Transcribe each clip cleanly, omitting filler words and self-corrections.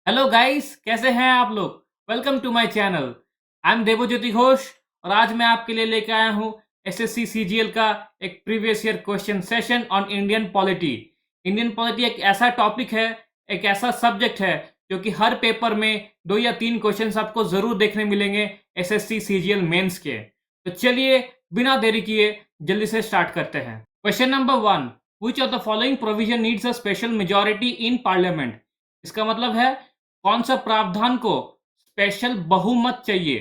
Hello guys, कैसे हैं आप लोग। Welcome to my channel. I am Devjyoti Ghosh और आज मैं आपके लिए लेकर आया हूं एसएससी सीजीएल का एक previous year question session on Indian polity. Indian polity एक ऐसा टॉपिक है, एक ऐसा सब्जेक्ट है जो कि हर पेपर में 2 या 3 क्वेश्चन आपको जरूर देखने मिलेंगे एसएससी सीजीएल मेंस के। तो चलिए बिना देरी किए जल्दी से स्टार्ट करते हैं। Question number 1, which of the following provision needs a special majority in parliament. इसका मतलब है कौन सा प्रावधान को स्पेशल बहुमत चाहिए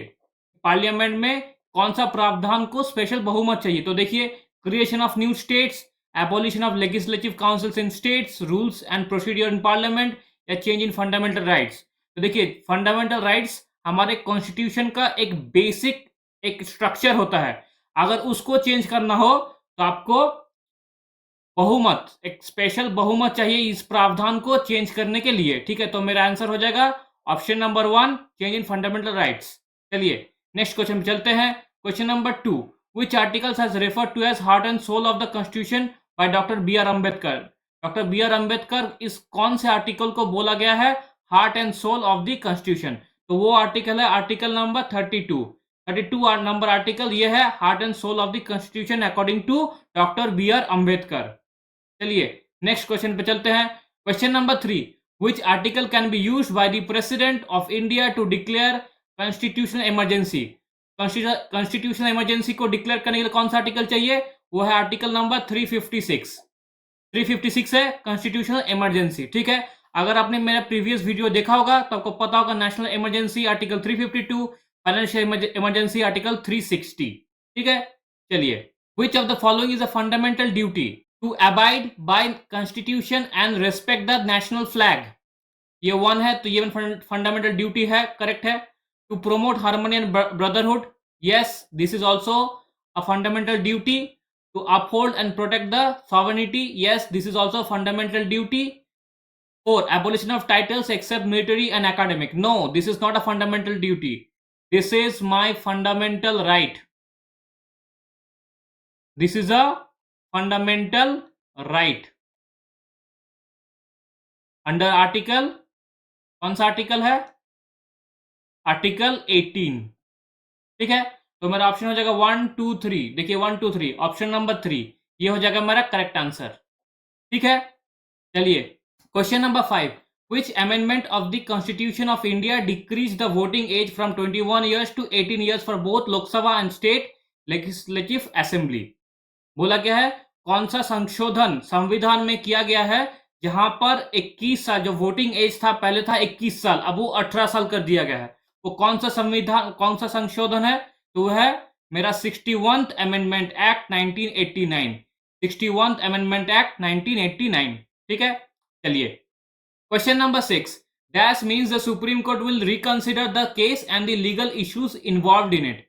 पार्लियामेंट में। कौन सा प्रावधान को स्पेशल बहुमत चाहिए। तो देखिए, creation of new states, abolition of legislative councils in states, rules and procedure in parliament, या चेंज इन फंडामेंटल राइट्स। तो देखिए, फंडामेंटल राइट्स हमारे कॉन्स्टिट्यूशन का एक बेसिक एक स्ट्रक्चर होता है। अगर उसको चेंज करना हो तो आपको बहुमत, एक स्पेशल बहुमत चाहिए इस प्रावधान को चेंज करने के लिए। ठीक है, तो मेरा आंसर हो जाएगा option number 1, change in fundamental rights. चलिए नेक्स्ट क्वेश्चन पे चलते हैं। Question number 2, which articles has referred to as heart and soul of the constitution by doctor B R Ambedkar. Doctor B R Ambedkar इस कौन से आर्टिकल को बोला गया है heart and soul of the constitution. तो वो आर्टिकल है आर्टिकल नंबर 32 नंबर आर्टिकल ये है heart and soul of the constitution according to doctor B R Ambedkar. चलिए नेक्स्ट क्वेश्चन पे चलते हैं। Question number 3, which article can be use by the president of India to declare constitutional emergency. Constitutional emergency को declare करने के लिए कौन सा आर्टिकल चाहिए, वो है आर्टिकल नंबर 356 है कॉन्स्टिट्यूशनल इमरजेंसी। ठीक है, अगर आपने मेरा प्रीवियस वीडियो देखा होगा तो आपको पता होगा national emergency article 352, financial emergency article 360। ठीक है, चलिए, which of the following is a fundamental duty to abide by constitution and respect the national flag. ये 1 है, तो ये फंडामेंटल ड्यूटी है, करेक्ट है। To promote harmony and brotherhood, yes this is also a fundamental duty. To uphold and protect the sovereignty, yes this is also fundamental duty. 4, abolition of titles except military and academic, no this is not a fundamental duty, this is my fundamental right, this is a fundamental right under article, कौन सा article है, article 18। ठीक है, तो मेरा option हो जाएगा 1 2 3। देखिए 1 2 3, ऑप्शन नंबर 3 ये हो जाएगा मेरा करेक्ट आंसर। ठीक है, चलिए question number 5, which amendment of the constitution of India decreased the voting age from 21 years to 18 years for both Lok Sabha and state legislative assembly। बोला गया है कौन सा संशोधन संविधान में किया गया है जहां पर 21 साल, जो वोटिंग एज था पहले था 21 साल, अब वो 18 साल कर दिया गया है। वो कौन सा संविधान, कौन सा संशोधन है, तो वह है मेरा 61th amendment act 1989। 61th amendment act 1989। ठीक है, चलिए question number 6, dash means the supreme court will reconsider the case and the legal issues involved in it.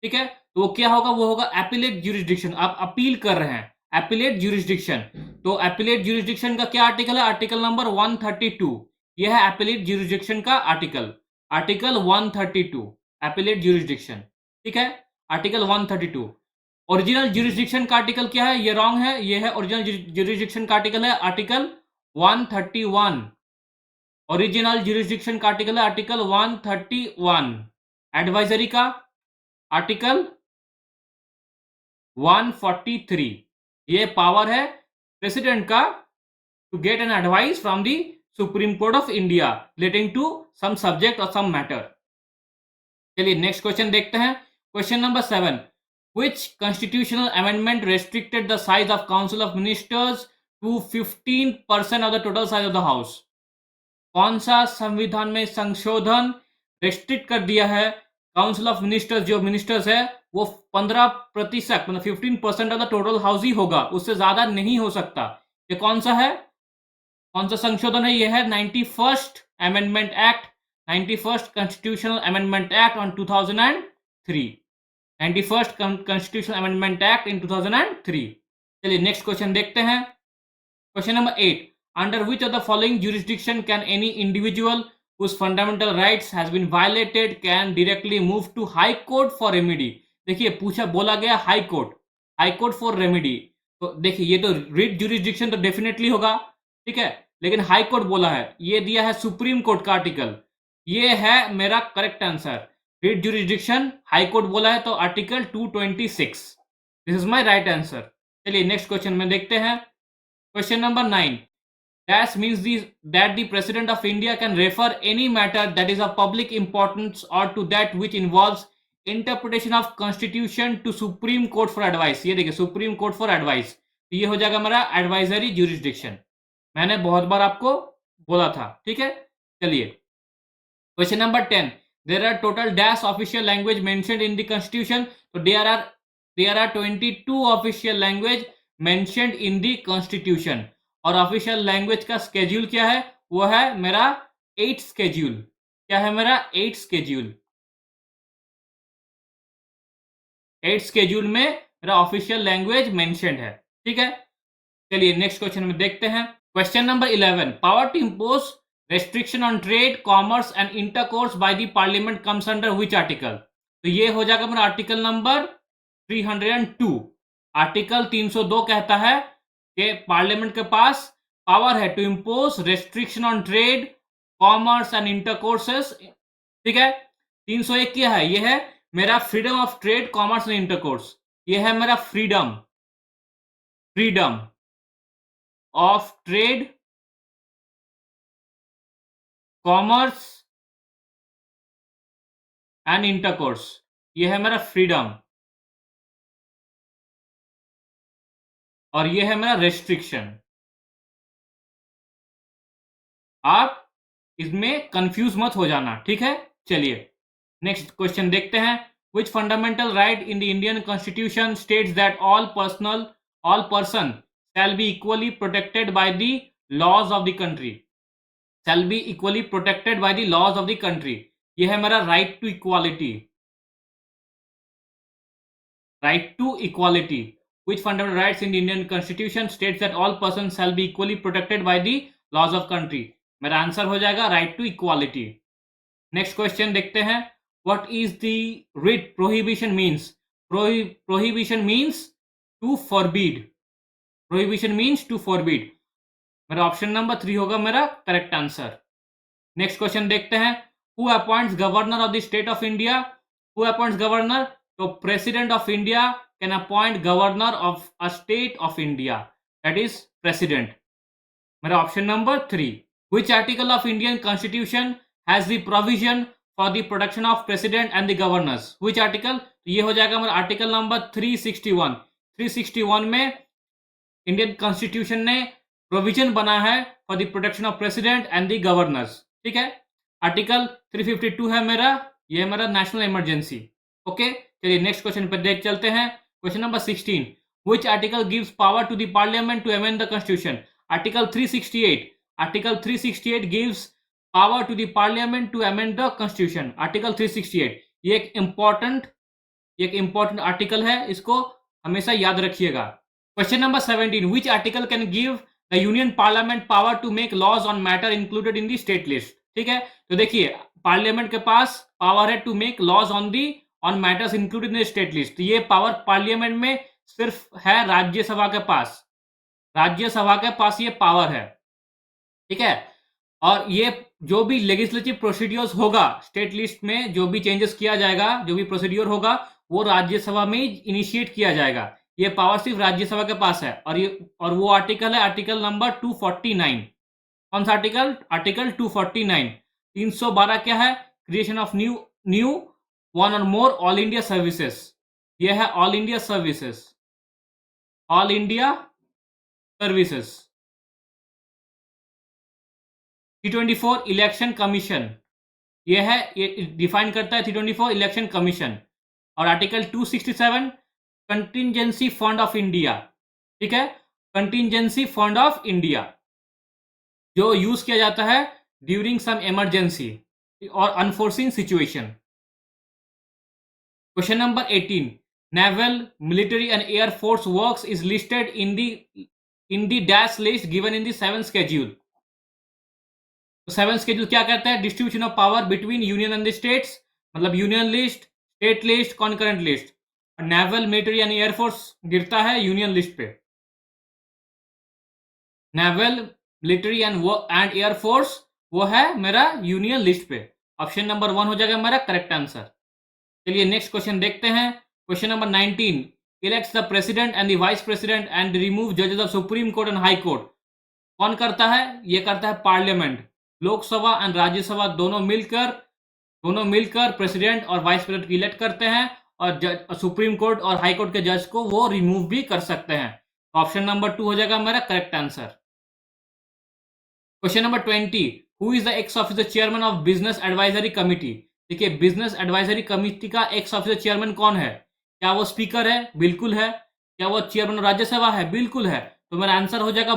ठीक है, तो वो क्या होगा, वो होगा एपिलेट ज्यूरिसडिक्शन। आप अपील कर रहे हैं, एपिलेट ज्यूरिसडिक्शन। तो एपिलेट ज्यूरिसडिक्शन का क्या आर्टिकल है, आर्टिकल नंबर 132। यह है एपिलेट ज्यूरिसडिक्शन का आर्टिकल, आर्टिकल 132 एपिलेट ज्यूरिसडिक्शन। ठीक है, आर्टिकल 132। ओरिजिनल ज्यूरिसडिक्शन का आर्टिकल क्या है, ये रॉन्ग है, ये है ओरिजिनल ज्यूरिसडिक्शन का आर्टिकल है आर्टिकल 131। ओरिजिनल ज्यूरिसडिक्शन का आर्टिकल है आर्टिकल 131। एडवाइजरी का आर्टिकल 143। ये पावर है प्रेसिडेंट का to get an advice from the supreme court of India relating to some subject और सम मैटर। चलिए नेक्स्ट क्वेश्चन देखते हैं। Question number 7, which constitutional amendment restricted the size of council of ministers to 15% of the total size of the house। कौन सा संविधान में संशोधन restrict कर दिया है काउंसिल ऑफ मिनिस्टर्स, जो मिनिस्टर्स है वो 15% मतलब 15% ऑफ द टोटल हाउस ही होगा, उससे ज्यादा नहीं हो सकता। ये कौन सा है, कौन सा संशोधन है, ये है 91st amendment act, 91st constitutional amendment act on 2003। 91st constitutional amendment act in 2003। चलिए नेक्स्ट क्वेश्चन देखते हैं। Question number 8, under which of the following jurisdiction can any individual whose fundamental rights has been violated can directly move to high court for remedy। देखिए पूछा, बोला गया high court for remedy. तो देखिए ये तो रिट jurisdiction तो definitely होगा। ठीक है, लेकिन हाई कोर्ट बोला है, ये दिया है सुप्रीम कोर्ट का आर्टिकल। ये है मेरा correct answer. Writ jurisdiction high court बोला है तो article 226, this is my right answer. चलिए नेक्स्ट क्वेश्चन में देखते हैं। Question number 9, that means that the president of India can refer any matter that is of public importance or to that which involves interpretation of constitution to supreme court for advice। ये देखिए supreme court for advice, तो ये हो जाएगा हमारा advisory jurisdiction. मैंने बहुत बार आपको बोला था, ठीक है। चलिए question number 10, there are total dash official language mentioned in the constitution. तो there are 22 official language mentioned in the constitution. और ऑफिशियल लैंग्वेज का स्केड्यूल क्या है, वो है मेरा 8 स्केड्यूल। क्या है मेरा 8 स्केड्यूल। 8 स्केड्यूल में मेरा ऑफिशियल लैंग्वेज मेंशन्ड है, ठीक है। चलिए नेक्स्ट क्वेश्चन में देखते हैं। Question number 11, power to impose restriction on trade, commerce and intercourse by the parliament comes under which article. तो ये हो जाएगा मेरा आर्टिकल नंबर 302। आर्टिकल 302 कहता है कि पार्लियामेंट के पास पावर है to impose restriction on trade, commerce and intercourses, ठीक है। 301 क्या है, ये है मेरा freedom of trade, commerce and intercourse. ये है मेरा freedom of trade, commerce and intercourse. ये है मेरा फ्रीडम और ये है मेरा रेस्ट्रिक्शन। आप इसमें कंफ्यूज मत हो जाना, ठीक है। चलिए नेक्स्ट क्वेश्चन देखते हैं। Which fundamental right in the Indian constitution states that all person shall be equally protected by the laws of the country. Shall be equally protected by the laws of the country. यह है मेरा right to equality. Right to equality. Which fundamental rights in the Indian Constitution states that all persons shall be equally protected by the laws of country। मेरा answer हो जाएगा right to equality. Next question देखते हैं। What is the writ prohibition means. Prohibition means to forbid. Prohibition means to forbid. मेरा option number 3 होगा मेरा correct answer. Next question देखते हैं। Who appoints governor of the state of India. Who appoints governor, तो president of India can appoint governor of a state of India, that is president। मेरा option number 3। which article of Indian Constitution has the provision for the protection of president and the governors। which article, तो ये हो जाएगा मेरा article number 361। 361 में Indian constitution ने provision बना है for the protection of president and the governors, ठीक है। आर्टिकल 352 है मेरा, ये मेरा नेशनल इमरजेंसी। ओके चलिए नेक्स्ट क्वेश्चन पर देख चलते हैं। Question number 16. Which article gives power to the parliament to amend the constitution? Article 368. Article 368 gives power to the parliament to amend the constitution। Article 368 ये एक इम्पोर्टेंट आर्टिकल है, इसको हमेशा याद रखिएगा। Question number 17. Which article can give the union parliament power to make laws on matter included in the state list। ठीक है, तो देखिए पार्लियामेंट के पास पावर है to make laws on matters included in the state list. ये power parliament में सिर्फ है राज्यसभा के पास। राज्यसभा के पास ये पावर है, ठीक है। और ये जो भी लेजिस्लेटिव प्रोसीड्योर्स होगा स्टेट लिस्ट में, जो भी चेंजेस किया जाएगा, जो भी प्रोसीड्योर होगा वो राज्यसभा में इनिशिएट किया जाएगा। ये पावर सिर्फ राज्यसभा के पास है। और वो आर्टिकल है आर्टिकल नंबर 249। कौन सा आर्टिकल, आर्टिकल 249। 312 क्या है, क्रिएशन ऑफ न्यू वन और मोर ऑल इंडिया सर्विसेज। ये है all India services, all India services. 324 election commission, ये है, ये डिफाइन करता है 324 इलेक्शन कमीशन। और article 267 contingency fund of India, ठीक है, कंटिजेंसी फंड ऑफ इंडिया जो यूज किया जाता है ड्यूरिंग सम इमरजेंसी और unforeseen situation. Question number 18. Naval, military and air force works is listed in the dash list given in the 7th schedule। तो 7th schedule क्या कहता है, distribution of power between union and the states, मतलब union list, state list, concurrent list. और naval, military यानी air force गिरता है union list पे। नेवल, मिलिट्री एंड एयरफोर्स वो है मेरा यूनियन लिस्ट पे। ऑप्शन नंबर 1 हो जाएगा मेरा करेक्ट आंसर। चलिए नेक्स्ट क्वेश्चन देखते हैं। Question number 19, elects the president and the vice president and remove जजेस of supreme court and high court. कौन करता है? ये करता है पार्लियामेंट। लोकसभा एंड राज्यसभा दोनों मिलकर प्रेसिडेंट और वाइस प्रेसिडेंट की इलेक्ट करते हैं, और सुप्रीम कोर्ट और हाई कोर्ट के जज को वो रिमूव भी कर सकते हैं। ऑप्शन नंबर 2 हो जाएगा मेरा correct answer. Question number 20, who is the x officer chairman of business advisory committee. देखिए, बिजनेस एडवाइजरी कमिटी का एक्स ऑफिसर चेयरमैन कौन है? क्या वो स्पीकर है? बिल्कुल है। क्या वो चेयरमैन राज्यसभा है? बिल्कुल है। तो मेरा आंसर हो जाएगा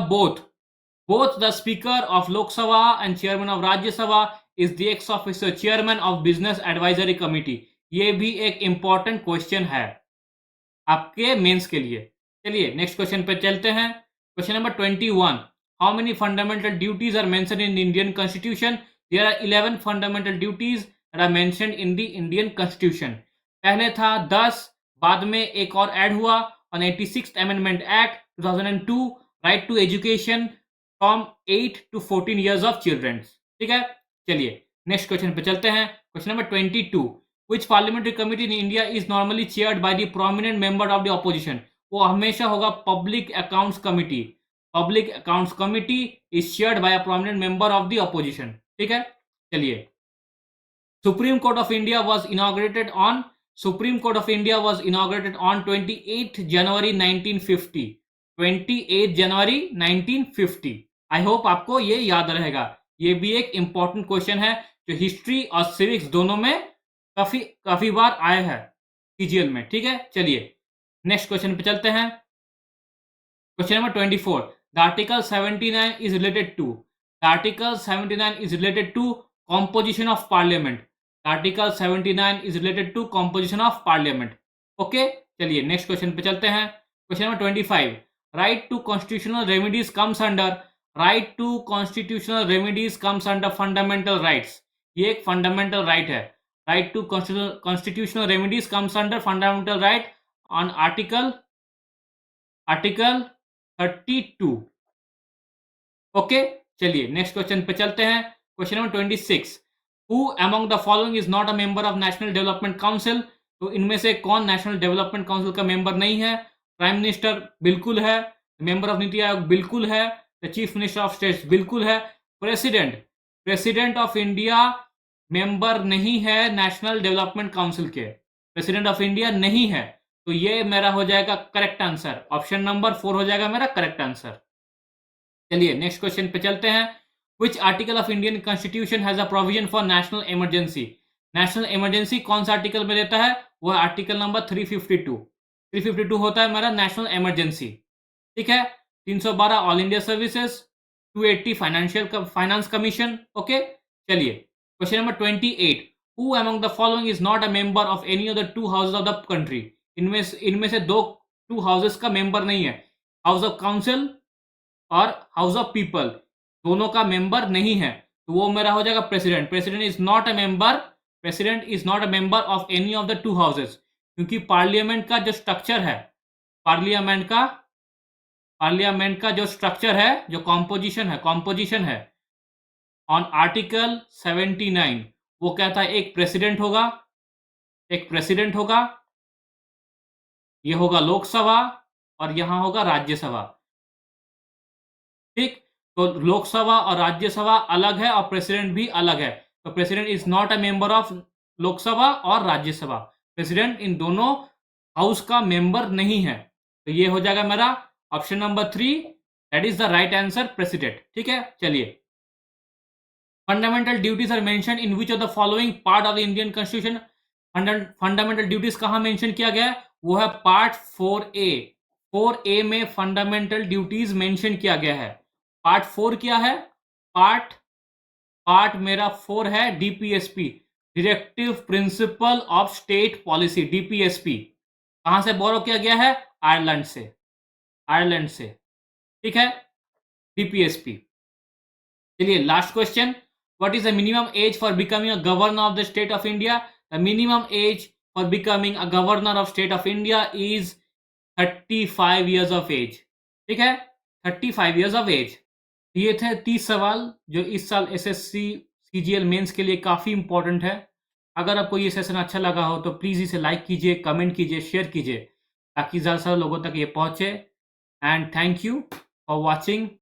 both the speaker of Lok Sabha and chairman of Rajya Sabha is the x officer chairman of business advisory committee. ये भी एक इंपॉर्टेंट क्वेश्चन है आपके मेंस के लिए। चलिए नेक्स्ट क्वेश्चन पे चलते हैं। Question number 21, how many fundamental duties are mentioned in the Indian Constitution? There are 11 fundamental duties that are mentioned in the Indian Constitution. पहले था 10, बाद में एक और ऐड हुआ on 86th Amendment Act 2002, right to education from 8 to 14 years of children. ठीक है, चलिए नेक्स्ट क्वेश्चन पे चलते हैं। Question number 22, which parliamentary committee in India is normally chaired by the prominent member of the opposition? वो हमेशा होगा public accounts committee. Public accounts committee is chaired by a prominent member of the opposition. ठीक है, चलिए। Supreme court of India was inaugurated on 28 January 1950। 28 January 1950। I hope आपको ये याद रहेगा। ये भी एक इंपॉर्टेंट क्वेश्चन है जो हिस्ट्री और सिविक्स दोनों में काफी बार आया है सीजीएल में। ठीक है, चलिए नेक्स्ट क्वेश्चन पे चलते हैं। Question number 24, the article 79 is related to composition of parliament। article 79 is related to composition of parliament। Okay, चलिए नेक्स्ट क्वेश्चन पे चलते हैं। Question number 25, right to constitutional remedies comes under fundamental rights। ये एक fundamental right है। right to constitutional remedies comes under fundamental right on article 32। Okay, चलिए next question पे चलते हैं। Question number 26, who among the following is not a member of national development council. तो इनमें से कौन नेशनल डेवलपमेंट काउंसिल का मेंबर नहीं है? प्राइम मिनिस्टर बिल्कुल है, मेंबर ऑफ नीति आयोग बिल्कुल है, the chief minister of state बिल्कुल है, प्रेसिडेंट ऑफ इंडिया मेंबर नहीं है नेशनल डेवलपमेंट काउंसिल के। प्रेसिडेंट ऑफ इंडिया नहीं है, तो ये मेरा हो जाएगा करेक्ट आंसर। ऑप्शन नंबर 4 हो जाएगा मेरा करेक्ट आंसर। चलिए नेक्स्ट क्वेश्चन पे चलते हैं। Which article of Indian constitution has a provision for national emergency. National emergency कौन सा आर्टिकल में देता है? वो है आर्टिकल नंबर 352। 352 होता है मेरा नेशनल इमरजेंसी। ठीक है, 312 all India services, 280 finance commission. Okay, चलिए question number 28, who among the following is not a member of any of the 2 houses of the country. इनमें से 2 हाउसेज का मेंबर नहीं है। हाउस ऑफ काउंसिल और house of people दोनों का member नहीं है, तो वो मेरा हो जाएगा president. President is not a member of any of the 2 houses, क्योंकि पार्लियामेंट का जो स्ट्रक्चर है, जो कॉम्पोजिशन है ऑन आर्टिकल 79, वो कहता है एक प्रेसिडेंट होगा, ये होगा लोकसभा और यहां होगा राज्यसभा। ठीक, तो लोकसभा और राज्यसभा अलग है और प्रेसिडेंट भी अलग है, तो president is not a member of Lok Sabha और राज्यसभा। प्रेसिडेंट इन दोनों हाउस का मेंबर नहीं है, तो ये हो जाएगा मेरा option number 3, that is the right answer, president. ठीक है, चलिए। Fundamental duties are mention in which of the following part of the Indian constitution. Fundamental duties कहां मेंशन किया गया है? वो है पार्ट 4A। 4A में फंडामेंटल ड्यूटीज मेंशन किया गया है। पार्ट 4 क्या है? पार्ट मेरा 4 है DPSP, directive principle of state policy. DPSP कहां से बोरो किया गया है? आयरलैंड से। ठीक है, डीपीएसपी। चलिए last question, what is the minimum age for becoming a governor of the state of India. The minimum age for becoming a governor of state of India is 35 years of age। ठीक है, 35 years of age। ये थे 30 सवाल जो इस साल SSC CGL mains के लिए काफ़ी इंपॉर्टेंट है। अगर आपको ये सेशन अच्छा लगा हो तो प्लीज़ इसे लाइक कीजिए, कमेंट कीजिए, शेयर कीजिए ताकि ज़्यादा से ज़्यादा लोगों तक ये पहुँचे। And thank you for watching.